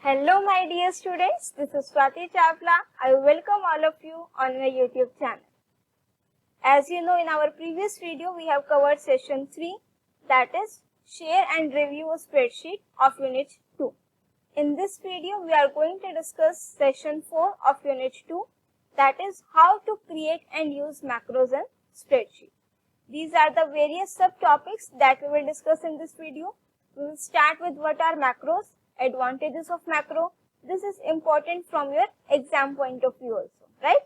Hello my dear students, this is Swati Chawla. I welcome all of you on my YouTube channel. As you know, in our previous video we have covered session 3, that is share and review a spreadsheet of unit 2. In this video we are going to discuss session 4 of unit 2, that is how to create and use macros in spreadsheet. These are the various subtopics that we will discuss in this video. We will start with what are macros, advantages of macro. This is important from your exam point of view also, right?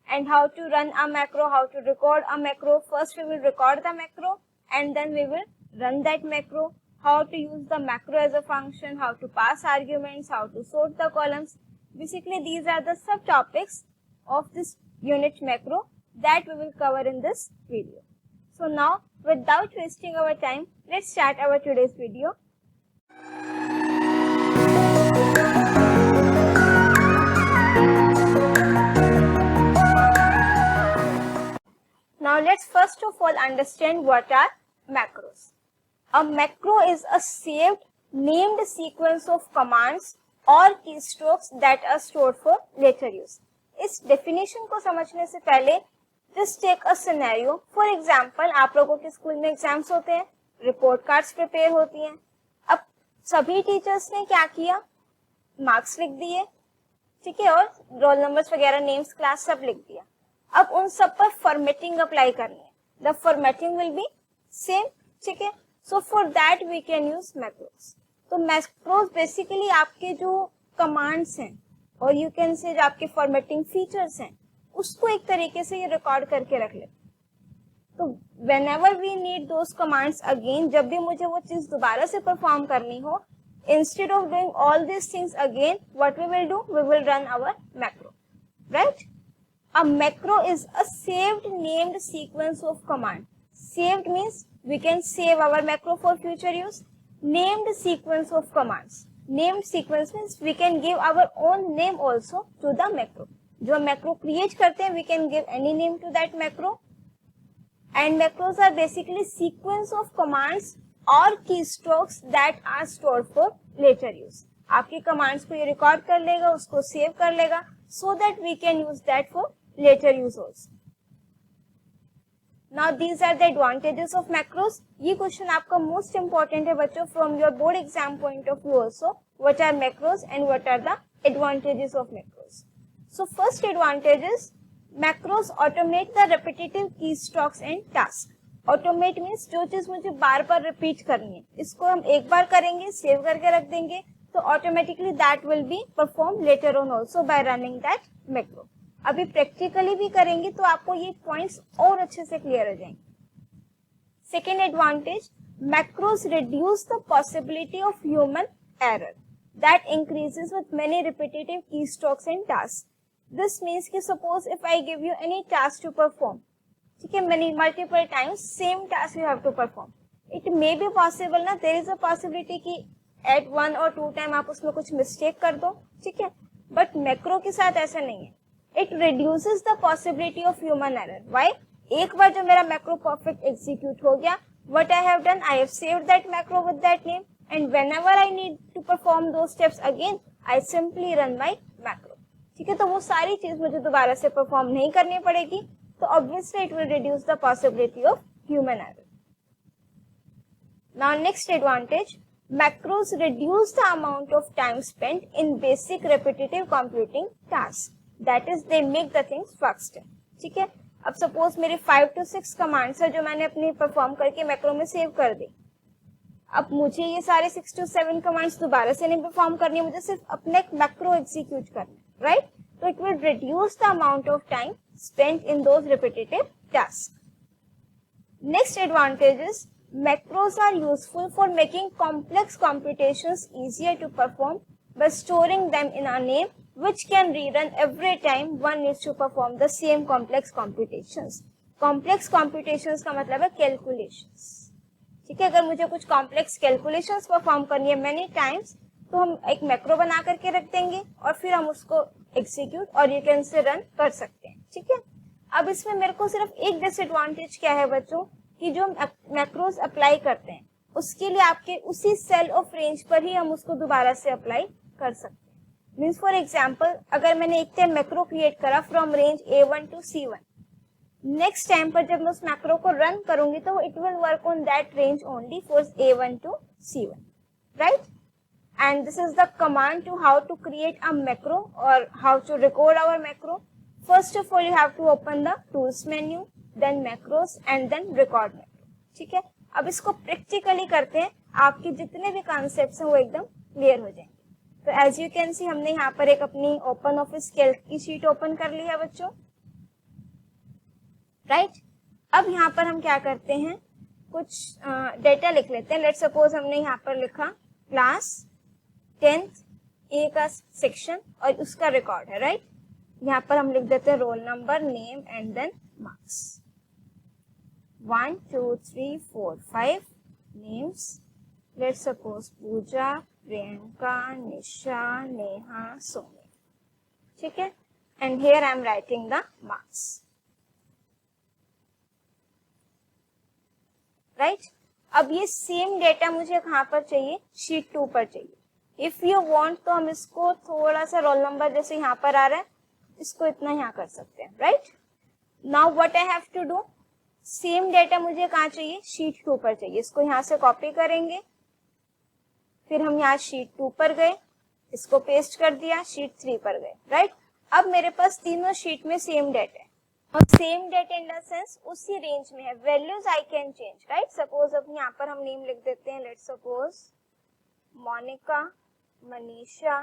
And how to run a macro, how to record a macro. First we will record the macro and then we will run that macro. How to use the macro as a function, how to pass arguments, how to sort the columns. Basically these are the subtopics of this unit macro that we will cover in this video. So now, without wasting our time, let's start our today's video. Now let's first of all understand what are macros. A macro is a saved named sequence of commands or keystrokes that are stored for later use. इस definition को समझने से पहले just take a scenario. For example, आप लोगों के school में exams होते हैं, रिपोर्ट कार्ड्स प्रिपेयर होती हैं. अब सभी टीचर्स ने क्या किया, मार्क्स लिख दिए, ठीक है, और रोल नंबर्स वगैरह, नेम्स, क्लास सब लिख दिया. अब उन सब पर फॉर्मेटिंग अप्लाई करनी है. The formatting will be same, ठीक है. So for that we can use macros. तो मैक्रोस बेसिकली आपके जो कमांड्स हैं और यू कैन से जो आपके फॉर्मेटिंग फीचर्स हैं उसको एक तरीके से ये रिकॉर्ड करके रख ले. तो whenever we need those commands again, जब भी मुझे वो चीज दोबारा से परफॉर्म करनी हो, instead of doing all these things again, what we will do, we will run our macro, right? A macro is a saved named sequence of command. Saved means we can save our macro for future use. Named sequence of commands. Named sequence means we can give our own name also to the macro. जो macro create करते हैं, we can give any name to that macro. And macros are basically sequence of commands or keystrokes that are stored for later use. आपके commands को ये record कर लेगा, उसको save कर लेगा, so that we can use that for later use also. Now these are the advantages of macros. ये question आपका मोस्ट इम्पोर्टेंट है बच्चों, from your board exam point of view also. What are macros and what are the advantages of macros? So first advantage is macros automate the repetitive keystrokes and tasks. Automate means जो चीज मुझे बार बार repeat करनी है, इसको हम एक बार करेंगे, save करके रख देंगे, तो automatically that will be perform later on also bye running that macro. अभी प्रैक्टिकली भी करेंगे तो आपको ये पॉइंट्स और अच्छे से क्लियर हो जाएंगे. Second advantage, macros reduce the possibility of human error that increases with many repetitive keystrokes and tasks. This means कि suppose if I give you any task to perform, ठीक है, many multiple times same task you have to perform. It may be possible ना, there is a possibility कि at 1 or 2 time आप उसमें कुछ mistake कर दो, ठीक है, but macro के साथ ऐसा नहीं है. It reduces the possibility of human error. Why? एक बार जो मेरा macro perfect execute हो गया, what I have done, I have saved that macro with that name, and whenever I need to perform those steps again, I simply run my macro. ठीक है, तो वो सारी चीज मुझे दोबारा से परफॉर्म नहीं करनी पड़ेगी, तो obviously it will reduce the possibility of human error. Now next advantage, macros reduce the amount of time spent in basic repetitive computing tasks. That is, they make the things faster. ठीक है, अब suppose मेरे 5 to 6 commands है जो मैंने अपनी perform करके macro में सेव कर दी. अब मुझे ये सारे 6 to 7 कमांड्स दोबारा से नहीं परफॉर्म करनी है, मुझे सिर्फ अपने मैक्रो एग्जीक्यूट करना है, राइट? तो it will reduce the amount of time spent in those repetitive task. Next advantage is macros are useful for making complex competitions easier to perform by storing them in a name which can rerun every time one needs to perform the same complex computations. Complex computations का मतलब है calculations. ठीक है, अगर मुझे कुछ complex calculations perform करनी है मेनी टाइम्स, तो हम एक मैक्रो बना करके रख देंगे और फिर हम उसको एग्जीक्यूट और यू कैन से रन कर सकते हैं. ठीक है, अब इसमें मेरे को सिर्फ एक डिसएडवांटेज क्या है बच्चों, कि जो मैक्रोस अप्लाई करते हैं उसके लिए आपके उसी सेल ऑफ रेंज पर ही हम उसको दोबारा से अप्लाई कर सकते हैं। मीन्स फॉर एग्जाम्पल अगर मैंने एक टाइम मैक्रो क्रिएट करा from range A1 to C1, next time पर जब मैं उस मैक्रो को रन करूंगी तो it will work on that range only for A1 to C1, right? And this is the command to how to create a macro or how to record our macro. First of all, you have to open the tools menu, then macros and then record macro. ठीक है, अब इसको practically करते हैं, आपके जितने भी concepts हैं वो एकदम क्लियर हो जाएंगे। तो एज यू कैन सी हमने यहाँ पर एक अपनी ओपन ऑफिस कैल्क की शीट ओपन कर ली है बच्चों, राइट? अब यहाँ पर हम क्या करते हैं, कुछ डेटा लिख लेते हैं। लेट सपोज हमने यहाँ पर लिखा क्लास 10th A का सेक्शन और उसका रिकॉर्ड है, राइट? यहाँ पर हम लिख देते हैं roll number, name and then marks. 1 2 3 4 5 names, let suppose Pooja, Priyanka, Nisha, Neha, Soni, ठीक है? And here I am writing the marks, right? अब ये सेम डेटा मुझे कहाँ पर चाहिए, शीट 2 पर चाहिए। इफ यू वांट तो हम इसको थोड़ा सा रोल नंबर जैसे यहाँ पर आ रहा है, इसको इतना यहाँ कर सकते हैं, right? Now what I have to do, same data मुझे कहाँ चाहिए, शीट 2 पर चाहिए। इसको यहाँ से कॉपी करेंगे, फिर हम यहाँ शीट 2 पर गए, इसको पेस्ट कर दिया, शीट 3 पर गए, राइट? अब मेरे पास तीनों शीट में सेम डेटा है, और same data in the sense उसी रेंज में है। Values I can change, right? Suppose अब यहाँ पर हम नेम लिख देते हैं, लेट सपोज मोनिका, मनीषा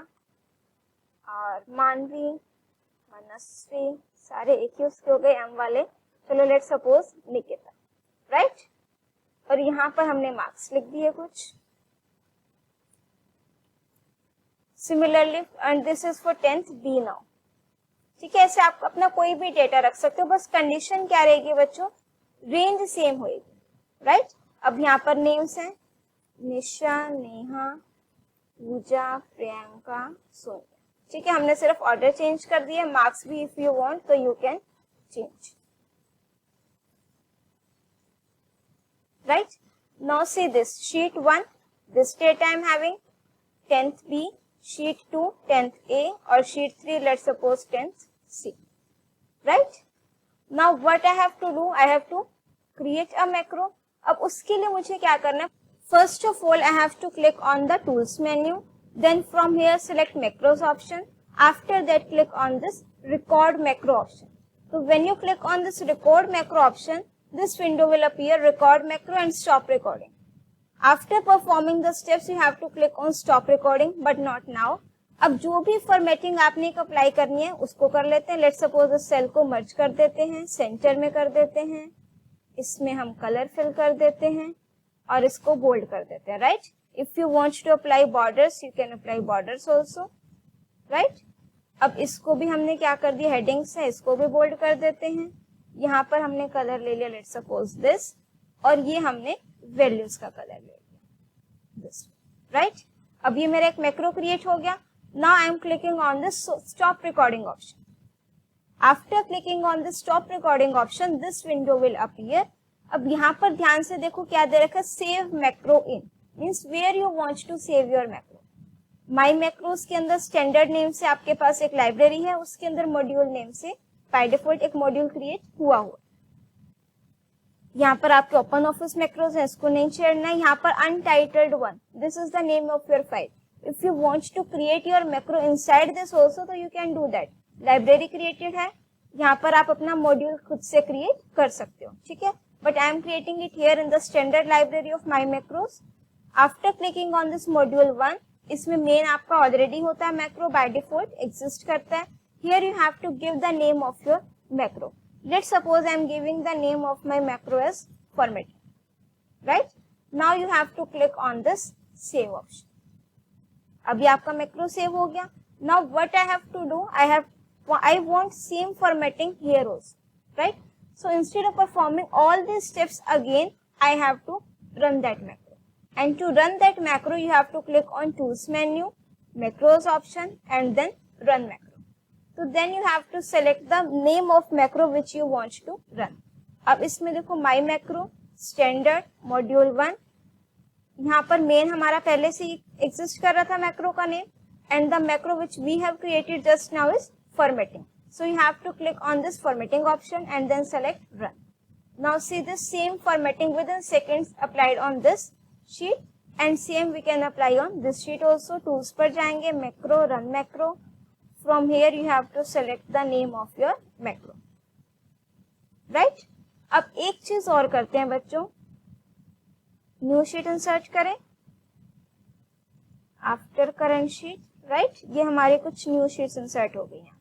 और मानवी, मनस्वी, सारे एक ही उसके हो गए एम वाले। चलो लेट सपोज निकिता, राइट? और यहाँ पर हमने मार्क्स लिख दिए कुछ। Similarly and this is for 10th B now, ठीक है? ऐसे आप अपना कोई भी डेटा रख सकते हो, बस कंडीशन क्या रहेगी बच्चों, रेंज सेम होगी, राइट? अब यहाँ पर नेम्स हैं, निशा, नेहा, पूजा, प्रियंका, सोनिया, ठीक है? हमने सिर्फ ऑर्डर चेंज कर दिया। मार्क्स भी इफ यू वांट तो you can change, right? Now see this sheet 1, this data I am having 10th B, sheet 2 10th A और sheet 3 let's suppose 10th C, right? Now what I have to do, I have to create a macro. अब उसके लिए मुझे क्या करना है, first of all I have to click on the tools menu, then from here select macros option, after that click on this record macro option. So when you click on this record macro option, this window will appear, record macro and stop recording. After performing the steps you have to click on stop recording but not now. अब जो भी formatting आपने apply करनी है उसको कर लेते हैं। लेट सपोज इस सेल को मर्ज कर देते हैं, सेंटर में कर देते हैं, इसमें हम कलर फिल कर देते हैं और इसको बोल्ड कर देते हैं, right? If you want to apply borders you can apply borders also, right? अब इसको भी हमने क्या कर दिया, हेडिंग्स है, इसको भी बोल्ड कर देते हैं। यहाँ पर हमने कलर ले लिया, लेट सपोज दिस, और ये हमने वैल्यूज का कलर ले लिया, दिस, राइट? अब ये मेरा एक मैक्रो क्रिएट हो गया। Now I am clicking on this stop recording option. After clicking on this stop recording option this window will appear. अब यहाँ पर ध्यान से देखो क्या दे रखा है, save macro in, means where you want to save your macro. My macros के अंदर स्टैंडर्ड नेम से आपके पास एक लाइब्रेरी है, उसके अंदर मॉड्यूल नेम से बाय डिफॉल्ट एक मॉड्यूल क्रिएट हुआ। यहाँ पर आपके ओपन ऑफिस मैक्रोस है, इसको नहीं छेड़ना है। यहाँ पर untitled one, this is the name of your file. If you want to create your macro inside this also तो you can do that. Library created है, यहाँ पर आप अपना मॉड्यूल खुद से क्रिएट कर सकते हो, ठीक है? But I am creating it here in the standard library of my macros. After clicking on this module 1, इसमें main आपका already होता है, macro by default exist करता है। Here you have to give the name of your macro. Let's suppose I am giving the name of my macro as format, right? Now you have to click on this save option. अभी आपका macro save हो गया। Now what I have to do, I want same formatting here also, right? So instead of performing all these steps again, I have to run that macro. And to run that macro, you have to click on Tools menu, Macros option, and then Run macro. So then you have to select the name of macro which you want to run. अब इसमें देखो My macro, Standard, Module 1. यहाँ पर main हमारा पहले से ही exist कर रहा था macro का name. and the macro which we have created just now is formatting. So you have to click on this formatting option and then select run. Now see this same formatting within seconds applied on this sheet, and same we can apply on this sheet also. Tools पर जाएंगे, macro, run macro. From here you have to select the name of your macro. Right? अब एक चीज और करते हैं बच्चों, new sheet insert करें आफ्टर करंट शीट. राइट, ये हमारे कुछ न्यू शीट्स इंसर्ट हो गई हैं.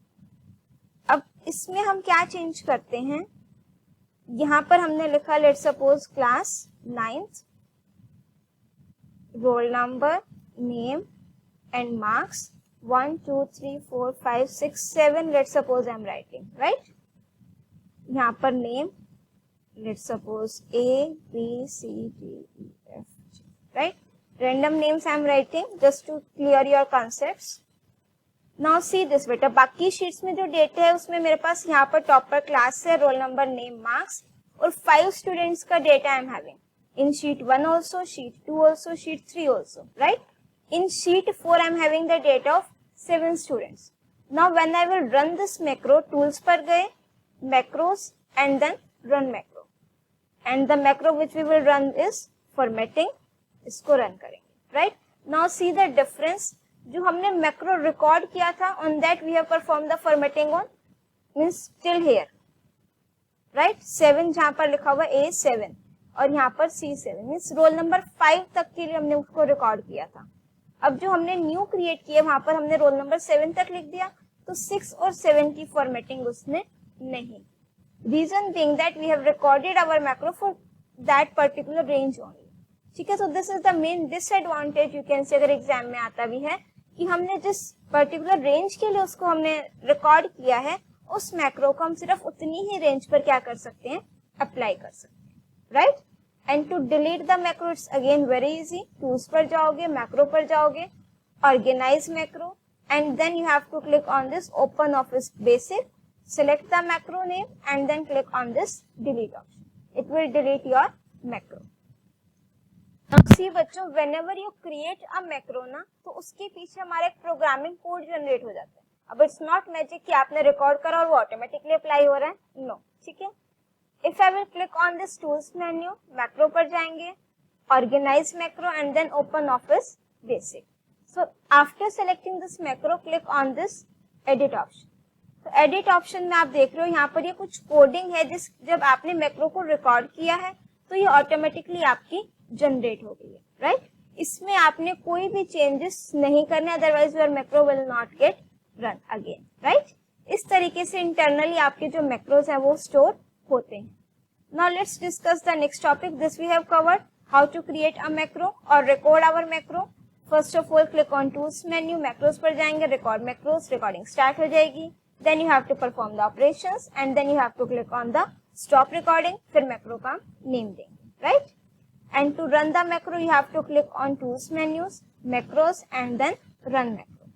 अब इसमें हम क्या चेंज करते हैं, यहाँ पर हमने लिखा let's suppose class 9th, role number, name and marks 1 2 3 4 5 6 7. Let's suppose I am writing. Right, यहाँ पर name let's suppose ABCDEFG. Right, random names I am writing just to clear your concepts. Now see this बेटा, बाकी sheets में जो data है उसमें मेरे पास यहाँ पर टॉप पर क्लास है, रोल नंबर, नेम, मार्क्स और 5 स्टूडेंट्स का data I am having in sheet 1 also, sheet 2 also, sheet 3 also. Right, in sheet 4 I am having the data of 7 students. Now when I will run this macro, tools पर गए, macros and then run macro, and the macro which we will run is formatting. इसको run करेंगे. Right, now see the difference. जो हमने macro record किया था on that we have perform the formatting on means till here. Right, 7 जहां पर लिखा हुआ A7 और यहाँ पर C7 मींस रोल नंबर 5 तक के लिए हमने उसको रिकॉर्ड किया था. अब जो हमने न्यू क्रिएट किया वहां पर हमने रोल नंबर 7 तक लिख दिया, तो 6 और 7 की फॉर्मेटिंग उसने नहीं. Reason being that we have recorded our macro for that particular range only. ठीक है, so this is the main disadvantage you can say, अगर एग्जाम में आता भी है कि हमने जिस पर्टिकुलर रेंज के लिए उसको हमने रिकॉर्ड किया है, उस मैक्रो को हम सिर्फ उतनी ही रेंज पर क्या कर सकते हैं, अप्लाई कर सकते हैं. Right, and to delete the macro it's again very easy. Tools पर जाओगे, मैक्रो पर जाओगे, organize macro, and then you have to click on this open office basic, select the macro name and then click on this delete option. It will delete your macro. Now see बच्चों, whenever you create a macro ना, तो उसके पीछे हमारा एक programming code generate हो जाता है. अब इट्स नॉट मैजिक कि आपने रिकॉर्ड करा और वो ऑटोमेटिकली अप्लाई हो रहा है, नो. ठीक है, if I will click on this tools menu, macro पर जाएंगे, organize macro and then open office basic. So after selecting this macro, click on this edit option. तो एडिट ऑप्शन में आप देख रहे हो यहाँ पर ये कुछ कोडिंग है, जिस जब आपने मैक्रो को रिकॉर्ड किया है तो ये ऑटोमेटिकली आपकी जनरेट हो गई है. राइट, इसमें आपने कोई भी चेंजेस नहीं करने, otherwise your macro will not gate run again. Right, इस तरीके से इंटरनली आपके जो मैक्रोज है वो स्टोर होते हैं. Now let's discuss the next topic. This we have covered how to create a macro और record our macro. First of all click on tools menu, macros पर जाएंगे, रिकॉर्ड मैक्रोज, रिकॉर्डिंग स्टार्ट हो जाएगी. Then you have to perform the operations and then you have to click on the stop recording. फिर macro का name देंगे. Right, and to run the macro you have to click on tools menus, macros and then run macro.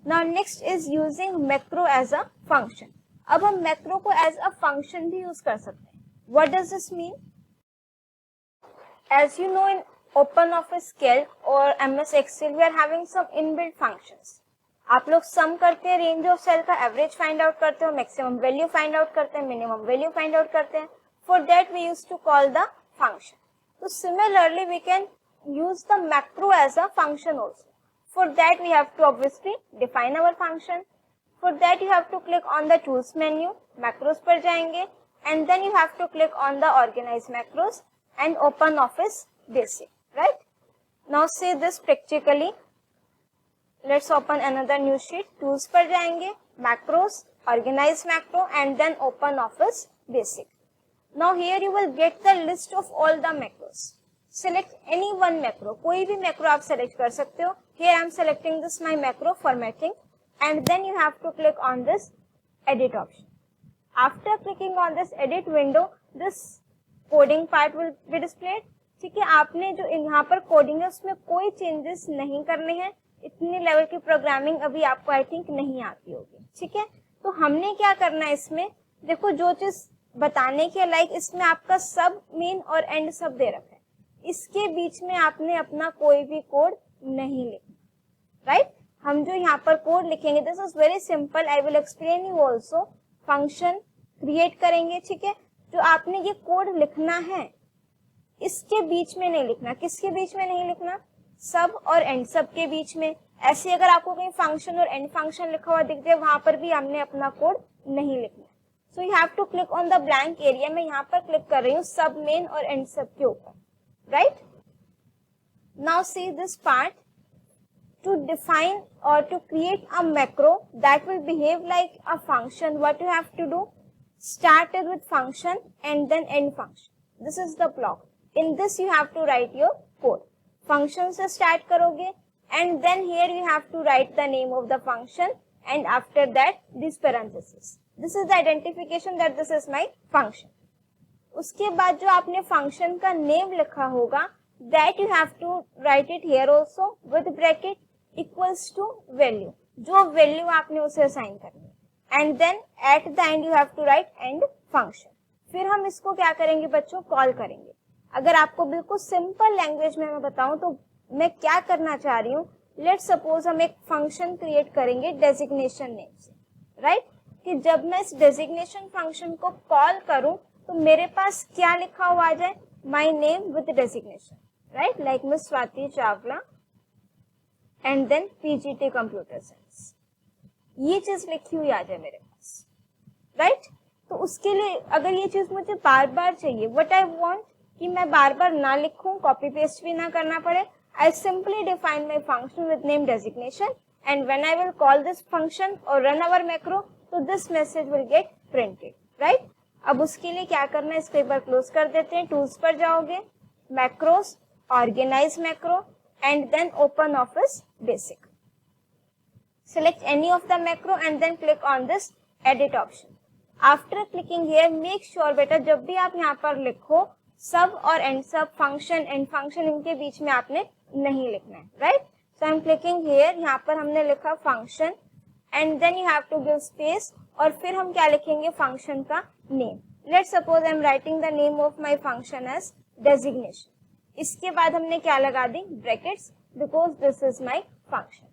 Now next is using macro as a function. अब हम macro को as a function भी use कर सकते हैं. What does this mean? As you know, in OpenOffice Calc or MS Excel we are having some inbuilt functions. आप लोग सम करते हैं, रेंज ऑफ सेल का एवरेज फाइंड आउट करते हो, मैक्सिमम वैल्यू फाइंड आउट करते हैं, मिनिमम वैल्यू फाइंड आउट करते हैं. For that we use to call the function. तो similarly we can use the macro as a function also. For that we have to obviously define our function. For that you have to click on the tools menu, macros पर जाएंगे and then you have to click on the organise macros and open office basic. Right, now see this practically. Let's open another new sheet. Tools पर जाएंगे, macros, organize macro and then open office basic. Now here you will get the list of all the macros. Select any one macro. कोई भी macro आप select कर सकते हो. Here I am selecting this my macro formatting and then you have to click on this edit option. After clicking on this edit window, this coding part will be displayed. ठीक है, आपने जो यहाँ पर coding है उसमें कोई changes नहीं करने हैं. इतनी लेवल की प्रोग्रामिंग अभी आपको आई थिंक नहीं आती होगी. ठीक है, तो हमने क्या करना है इसमें, देखो जो चीज बताने के लाइक इसमें आपका सब, मेन और एंड सब दे रखा है. इसके बीच में आपने अपना कोई भी कोड नहीं लिखना. राइट, हम जो यहाँ पर कोड लिखेंगे, this is very simple, I will explain you also. Function create करेंगे, ठीक है। जो आपने ये कोड लिखना है इसके बीच में नहीं लिखना। किसके बीच में नहीं लिखना? सब और एंड सब के बीच में। ऐसे अगर आपको कहीं फंक्शन और एंड फंक्शन लिखा हुआ दिख जाए, वहां पर भी हमने अपना कोड नहीं लिखना। So you have to click on the blank area. मैं यहाँ पर क्लिक कर रही हूँ सब मेन और एंड सब के ऊपर, right. Now see this part. To define or to create a macro that will behave like a function, what you have to do? Start it with function and then end function. This is the block. In this you have to write your code. Function से start करोगे and then here you have to write the name of the function and after that this parenthesis. This is the identification that this is my function. उसके बाद जो आपने function का name लिखा होगा that you have to write it here also with bracket equals to value, जो value आपने उसे असाइन करनी है। And then at the end you have to write end function. फिर हम इसको क्या करेंगे बच्चों? कॉल करेंगे। अगर आपको बिल्कुल सिंपल लैंग्वेज में मैं बताऊं तो मैं क्या करना चाह रही हूँ, लेट्स सपोज हम एक फंक्शन क्रिएट करेंगे डेजिग्नेशन नेम से, राइट। कि जब मैं इस डेजिग्नेशन फंक्शन को कॉल करूं तो मेरे पास क्या लिखा हुआ आ जाए? My name with designation, right. Like miss Swati Chawla and then PGT computer science, ये चीज लिखी हुई आ जाए मेरे पास, राइट। तो उसके लिए अगर ये चीज मुझे बार बार चाहिए, व्हाट आई वांट कि मैं बार बार ना लिखूं, कॉपी पेस्ट भी ना करना पड़े, I simply define my function with name designation and when I will call this function और रन आवर मैक्रो तो this message will get printed, right. अब उसके लिए क्या करना है, इसको एक बार क्लोज कर देते हैं। टूल्स पर जाओगे, macros, organize macro and then open Office Basic. Select any of the macro and then click on this edit option. After clicking here, make sure बेटा जब भी आप यहाँ पर लिखो सब और एंड सब, फंक्शन एंड फंक्शन, इनके बीच में आपने नहीं लिखना है, right. So I am clicking here, यहाँ पर हमने लिखा function and then you have to give space और फिर हम क्या लिखेंगे? फंक्शन का name. Let's suppose I am writing the name of my function as designation. इसके बाद हमने क्या लगा दी? Brackets, because this is my function.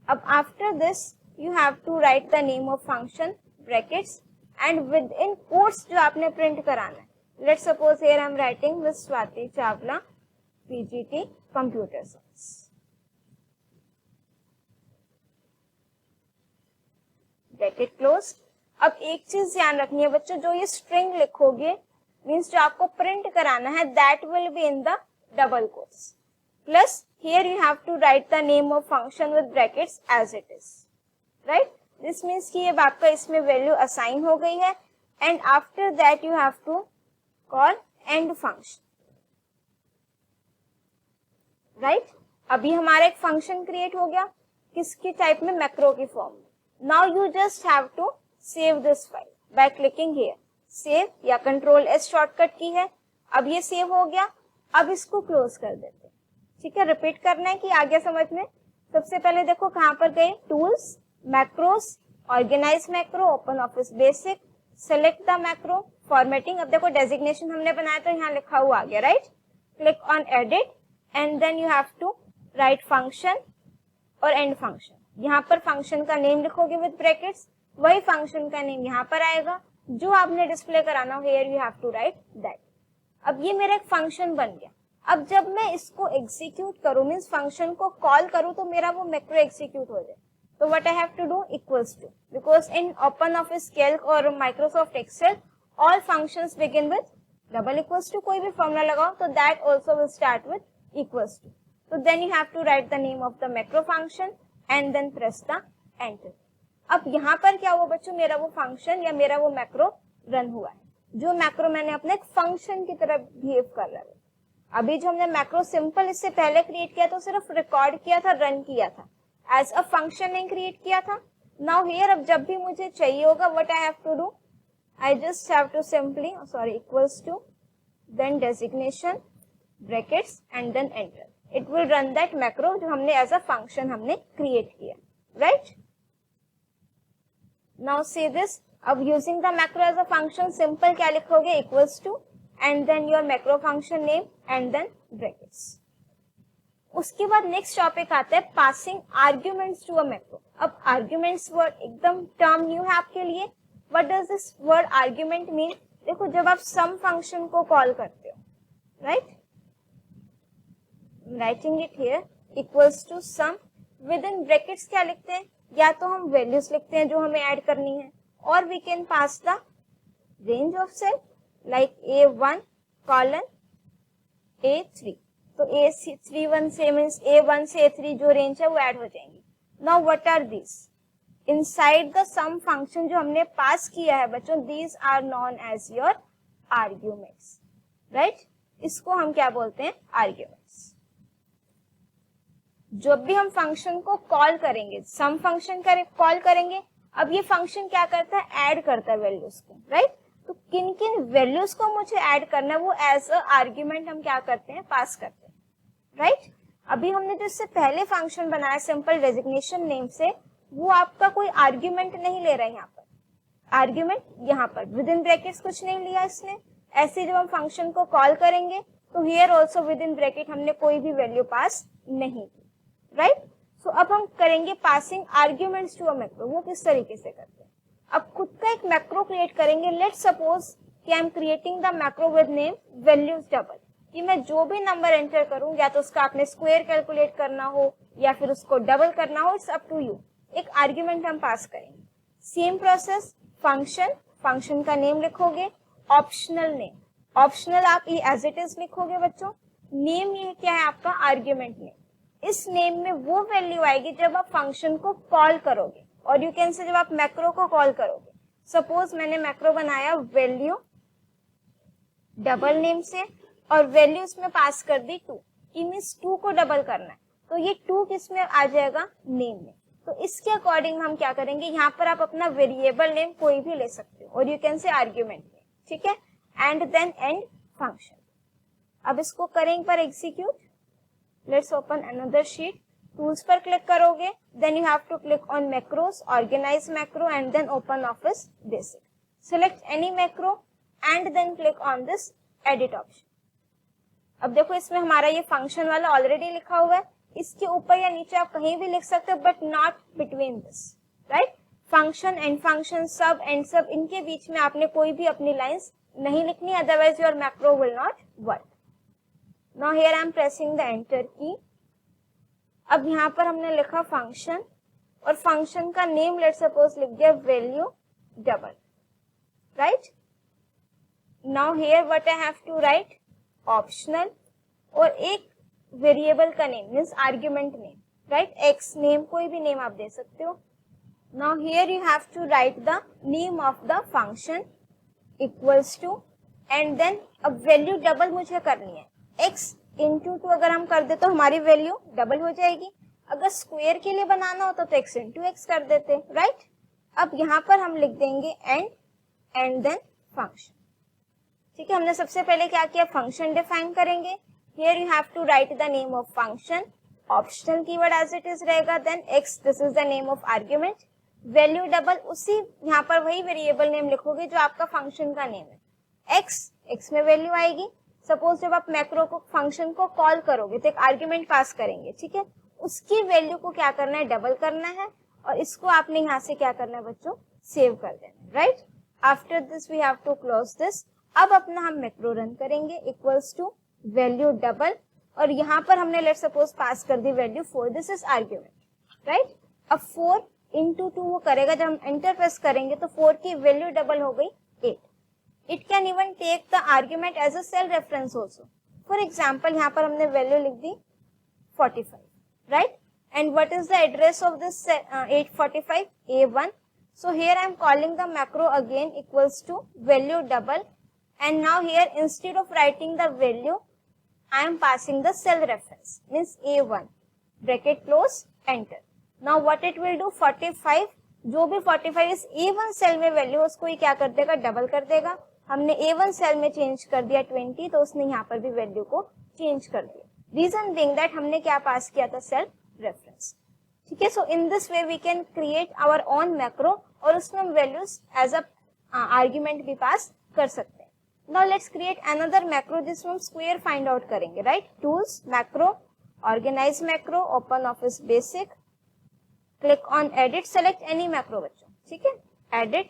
अब after this you have to write the name of function, brackets and within quotes जो आपने print कराना है। Let's suppose here I am writing with Swati Chawla PGT computer science, bracket close. अब एक चीज ध्यान रखनी है बच्चों, जो ये स्ट्रिंग लिखोगे मीन्स जो आपको प्रिंट कराना है that will be in the double quotes, plus here you have to write the name of function with brackets as it is, right. This means कि ये आपका इसमें वैल्यू असाइन हो गई है and after that you have to call end function, right. अभी हमारा एक फंक्शन क्रिएट हो गया, किसकी टाइप में? मैक्रो की फॉर्म में। Now you just have to save this file by clicking here, save या Ctrl+S शॉर्टकट की है। अब ये सेव हो गया, अब इसको क्लोज कर देते हैं, ठीक है। रिपीट करना है कि आ गया समझ में। सबसे पहले देखो कहां पर गए? Tools, macros, organize macro, open office basic, select the macro, formatting. अब देखो डेजिग्नेशन हमने बनाया तो यहाँ लिखा हुआ आ गया, right. Click on edit and then you have to write function और एंड फंक्शन। यहाँ पर फंक्शन का नेम लिखोगे विद ब्रैकेट्स, वही फंक्शन का नेम यहाँ पर आएगा, जो आपने डिस्प्ले कराना हो here you have to write that. अब ये मेरा एक फंक्शन बन गया। अब जब मैं इसको एग्जीक्यूट करूं मींस फंक्शन को कॉल करूं तो मेरा वो मैक्रो एग्जीक्यूट हो जाए। तो what I have to do? Equals to, because in open office calc और Microsoft Excel all functions begin with double equals to. कोई भी फॉर्मूला लगाओ तो that also will start with equals to. तो then you have to write the name of the macro function and then press the enter. अब यहाँ पर क्या हुआ बच्चों? मेरा वो फंक्शन या मेरा वो मैक्रो रन हुआ है। जो मैक्रो मैंने अपने एक फंक्शन की तरह बिहेव कर रहा है। अभी जो हमने मैक्रो सिंपल इससे पहले क्रिएट किया तो सिर्फ रिकॉर्ड किया था, रन किया था, एज अ फंक्शन नहीं क्रिएट किया था। नाउ हियर अब जब भी मुझे चाहिए होगा what I have to do? I just have to simply equals to then designation brackets and then enter. It will run that macro जो हमने एज अ फंक्शन हमने क्रिएट किया, राइट। Now see this. अब using the macro as a function simple क्या लिखोगे? Equals to and then your macro function name and then brackets. उसके बाद next topic आता है passing arguments to a macro. अब आर्ग्यूमेंट्स वर्ड एकदम term new है आपके लिए। What does this word argument mean? देखो, जब आप सम फंक्शन को कॉल करते हो, right, writing it here, equals to sum, within brackets क्या लिखते हैं? या तो हम वैल्यूज लिखते हैं जो हमें ऐड करनी है, और we can pass the range of cell like A1 colon A3। तो A31 से मीन्स A1 से A3 जो रेंज है वो ऐड हो जाएंगी। Now what are this? Inside the sum function जो हमने पास किया है बच्चों, these are known as your arguments, right. इसको हम क्या बोलते हैं? आर्ग्यूमेंट्स। जब भी हम फंक्शन को कॉल करेंगे, सम फंक्शन कॉल करेंगे, अब ये फंक्शन क्या करता है? ऐड करता है वैल्यूज को, राइट। तो किन किन वैल्यूज को मुझे ऐड करना है वो एज अ आर्ग्यूमेंट हम क्या करते हैं? पास करते हैं, राइट। अभी हमने जो इससे पहले फंक्शन बनाया सिंपल डेजिग्नेशन नेम से, वो आपका कोई आर्ग्यूमेंट नहीं ले रहा है। यहाँ पर आर्ग्यूमेंट, यहाँ पर विद इन ब्रैकेट्स कुछ नहीं लिया इसने। ऐसे जब हम फंक्शन को कॉल करेंगे तो here also with in bracket हमने कोई भी वैल्यू पास नहीं की, राइट। सो अब हम करेंगे passing arguments to a macro. वो किस तरीके से करते हैं? अब खुद का एक मैक्रो क्रिएट करेंगे। लेट्स सपोज कि आई am creating the macro with name values double, कि मैं जो भी नंबर एंटर करूं, या तो उसका आपने स्क्वायर कैलकुलेट करना हो या फिर उसको डबल करना हो, इट्स अप टू यू। एक आर्ग्यूमेंट हम पास करेंगे। सेम प्रोसेस, फंक्शन, फंक्शन का नेम लिखोगे, ऑप्शनल नेम, ऑप्शनल आप ये एज इट इज लिखोगे बच्चों। नेम ये क्या है आपका? Argument name. इस नेम में वो वैल्यू आएगी जब आप फंक्शन को कॉल करोगे, और यू कैन से जब आप मैक्रो को कॉल करोगे। सपोज मैंने मैक्रो बनाया वैल्यू डबल नेम से, और वैल्यू इसमें पास कर दी 2, कि मीन्स 2 को डबल करना है, तो ये 2 किस में आ जाएगा? नेम में। तो इसके अकॉर्डिंग हम क्या करेंगे? यहाँ पर आप अपना वेरिएबल नेम कोई भी ले सकते हो, और you can say argument name, ठीक है। And then end function. अब इसको करें पर execute. Let's open another sheet. Tools पर क्लिक करोगे, then you have to click on macros, organize macro, and then open office basic. Select any macro and then click on this edit option. अब देखो, इसमें हमारा ये function वाला already लिखा हुआ है। इसके ऊपर या नीचे आप कहीं भी लिख सकते हो, but not between this, right. Function and function, सब एंड सब, इनके बीच में आपने कोई भी अपनी लाइंस नहीं लिखनी, otherwise your macro will not work. Now here I M pressing the enter की। अब यहाँ पर हमने लिखा फंक्शन, और फंक्शन का नेम लेट्स सपोज लिख दिया value double, right. Now here what I have to write? Optional, और एक वेरिएबल का name means argument name, right. X name, कोई भी नेम आप दे सकते हो। Now here you have to write the name of the function equals to, and then अब वैल्यू डबल मुझे करनी है। एक्स इंटू 2 अगर हम कर दे तो हमारी वैल्यू डबल हो जाएगी। अगर स्क्वायर के लिए बनाना होता तो एक्स इंटू एक्स कर देते, राइट। अब यहाँ पर हम लिख देंगे एंड देन फंक्शन, ठीक है। हमने सबसे पहले क्या किया? फंक्शन डिफाइन करेंगे। Here you have to write the name of function, optional keyword as it is रहेगा, then X, this is the name of argument, value double, उसी यहाँ पर वही वेरिएबल नेम लिखोगे जो आपका फंक्शन का नेम है। एक्स में वैल्यू आएगी। सपोज जब आप मैक्रो को फंक्शन को कॉल करोगे तो एक आर्ग्यूमेंट पास करेंगे, ठीक है। उसकी वैल्यू को क्या करना है? डबल करना है, और इसको आपने यहाँ से क्या करना है बच्चों? सेव कर देना, right. After this we have to close this. अब अपना हम मैक्रो रन करेंगे, इक्वल्स टू वैल्यू डबल, और यहाँ पर हमने लेट सपोज पास कर दी value 4, this is argument, right. अब 4 इंटू 2 वो करेगा, जब हम एंटर प्रेस करेंगे तो 4 की वैल्यू डबल हो गई 8। It can even take the argument as a cell reference also. For example यहाँ पर हमने वैल्यू लिख दी 45, right. And what is the address of this 845? A1. So here I am calling the macro again equals to value double, and now here instead of writing the value I am passing the cell reference, means A1, bracket close, enter. Now what it will do? 45, जो भी 45 इस A1 cell में value उसको ही क्या कर देगा? Double कर देगा। हमने A1 सेल में चेंज कर दिया 20, तो उसने यहाँ पर भी वैल्यू को चेंज कर दिया। रीजन बीइंग दैट हमने क्या पास किया था? सेल रेफरेंस, ठीक है। So in this way we can create our own macro, और उसमें हम वैल्यूज एज अ आर्ग्यूमेंट भी पास कर सकते हैं। Now let's create another macro जिसमें हम स्क्वायर फाइंड आउट करेंगे, right. Tools, macro, organise macro, open office basic, click on edit, select any macro बच्चों, ठीक है, एडिट,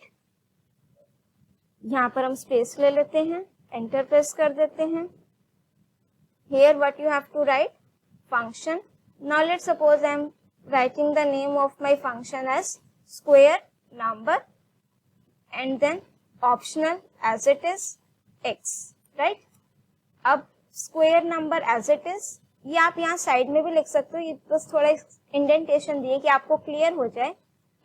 यहाँ पर हम स्पेस ले लेते हैं, एंटर प्रेस कर देते हैं. Here what you have to write, function. Now let's suppose I am writing the name of my function as square number and then optional as it is x, right? अब square number as it is, ये आप यहाँ side में भी लिख सकते हो, ये बस थोड़ा इंडेंटेशन दिए कि आपको क्लियर हो जाए.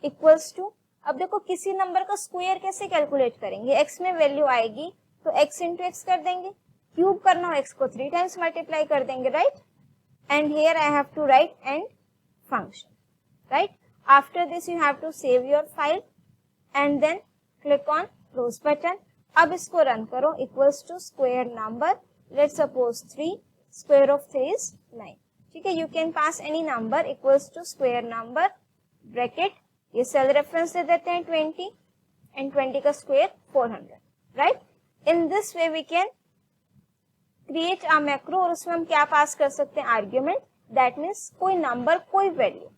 इक्वल्स टू, अब देखो किसी नंबर का स्क्वायर कैसे कैलकुलेट करेंगे, x में वैल्यू आएगी तो x इंटू एक्स कर देंगे, क्यूब करना हो x को 3 टाइम्स मल्टीप्लाई कर देंगे, right. And here I have to write end function, right. After this you have to save your file and then click on close button. अब इसको run करो. Equals to square number, let's suppose 3, square of 3 is 9, ठीक है. You can pass any number equals to square number, bracket, ये cell reference दे देते हैं 20 and 20 का square 400, right. In this way we can create a macro और उसमें हम क्या पास कर सकते हैं, आर्ग्यूमेंट, दैट मीन्स कोई नंबर, कोई value.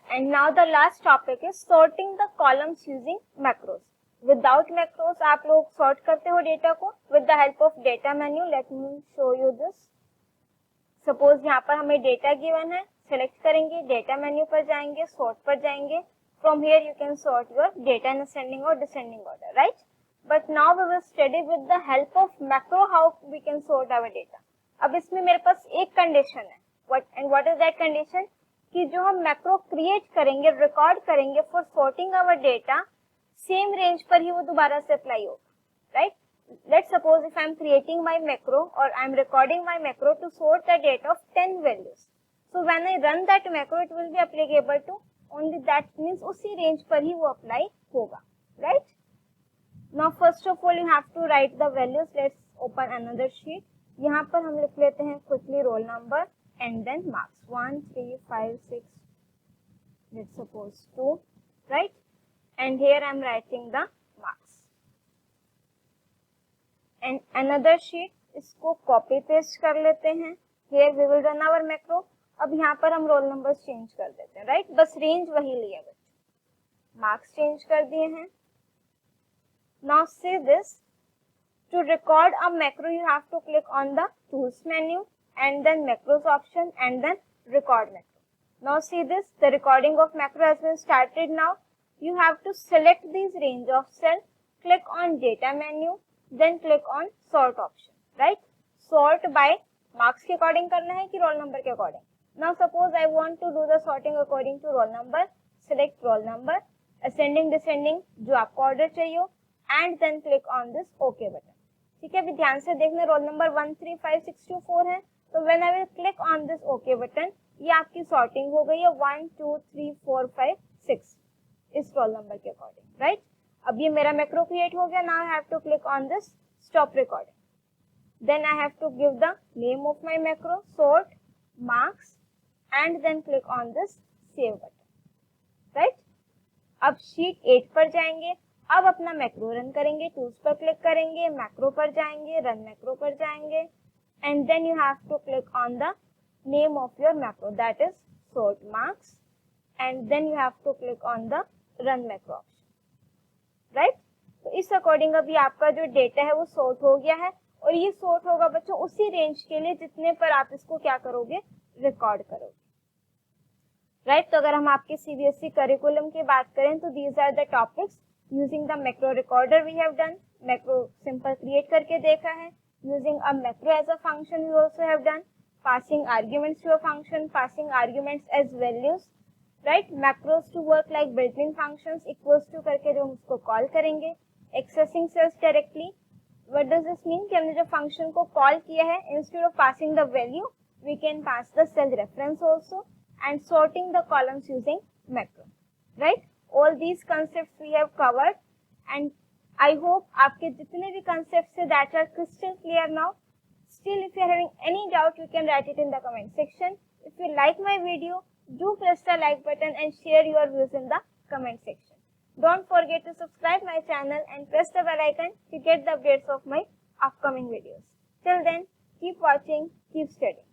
And now the last topic is sorting the columns using macros. Without macros आप लोग सॉर्ट करते हो डेटा को with the help of data menu. Let me show you this. Suppose यहाँ पर हमें डेटा गिवन है, सेलेक्ट करेंगे, डेटा मेन्यू पर जाएंगे, सॉर्ट पर जाएंगे. From here you can sort your data in ascending और descending order, right. But now we will study with the help of macro how we can sort our data. अब इसमें मेरे पास एक condition है, what is that condition? कि जो हम macro create करेंगे, रिकॉर्ड करेंगे for sorting our data, same range पर ही वो दोबारा से अप्लाई होगा, right. Let's suppose if I am creating my macro और I am recording my macro to sort the data of 10 values. So when I run that macro it will be applicable to only that, means उसी रेंज पर ही वो apply होगा, right. Now first of all you have to write the values. Let's open another sheet. यहाँ पर हम लिख लेते हैं quickly roll number and then marks 1, 3, 5, 6. Let's suppose 2, right? And here I am writing the marks. And another sheet, इसको copy paste कर लेते हैं. Here we will run our macro. अब यहाँ पर हम roll numbers change कर देते हैं, right? बस range वही लिया बच्चों. Marks change कर दिए हैं. Now see this, to record a macro you have to click on the tools menu and then macros option and then record macro. Now see this, the recording of macro has been started now. You have to select these range of cell, click on data menu, then click on sort option, right. Sort by marks के according करना है कि roll number के according. Now suppose I want to do the sorting according to roll number, select roll number, ascending descending जो आपको order चाहिए and then click on this OK button. ठीक है, अभी ध्यान से देखना, रोल नंबर 1, 3, 5, 6, 2, 4 है, तो when I will click on this OK button, ये आपकी सॉर्टिंग हो गई है 1, 2, 3, 4, 5, 6 इस रोल नंबर के अकॉर्डिंग, राइट. अब ये मेरा मैक्रो क्रिएट हो गया. Now I have to click on this stop recording, then I have to give the name of my macro, sort, marks and then click on this save button, right. अब sheet 8 पर जाएंगे. अब अपना macro run करेंगे, tools पर click करेंगे, macro पर जाएंगे, रन मैक्रो पर जाएंगे and then you have to click on the name of your macro, that is sort marks and then you have to click on the run macro option, right. तो इस according अभी आपका जो data है वो sort हो गया है और ये सॉर्ट होगा बच्चों उसी रेंज के लिए जितने पर आप इसको क्या करोगे, रिकॉर्ड करोगे, राइट. तो अगर हम आपके सीबीएसई करिकुलम की बात करें तो these are the topics. Using the macro recorder we have done, macro simple create करके देखा है. Using a macro as a function we also have done. Passing arguments to a function, passing arguments as values, right. Macros to work like built-in functions equals to करके जो हम उसको call करेंगे. Accessing cells directly. What does this mean? कि हमने जो function को call किया है, instead of passing the value, we can pass the cell reference also and sorting the columns using macro, right. All these concepts we have covered and I hope आपके जितने भी concepts है that are crystal clear now. Still if you are having any doubt you can write it in the comment section. If you like my video, do press the like button and share your views in the comment section. Don't forget to subscribe my channel and press the bell icon to get the updates of my upcoming videos. Till then, keep watching, keep studying.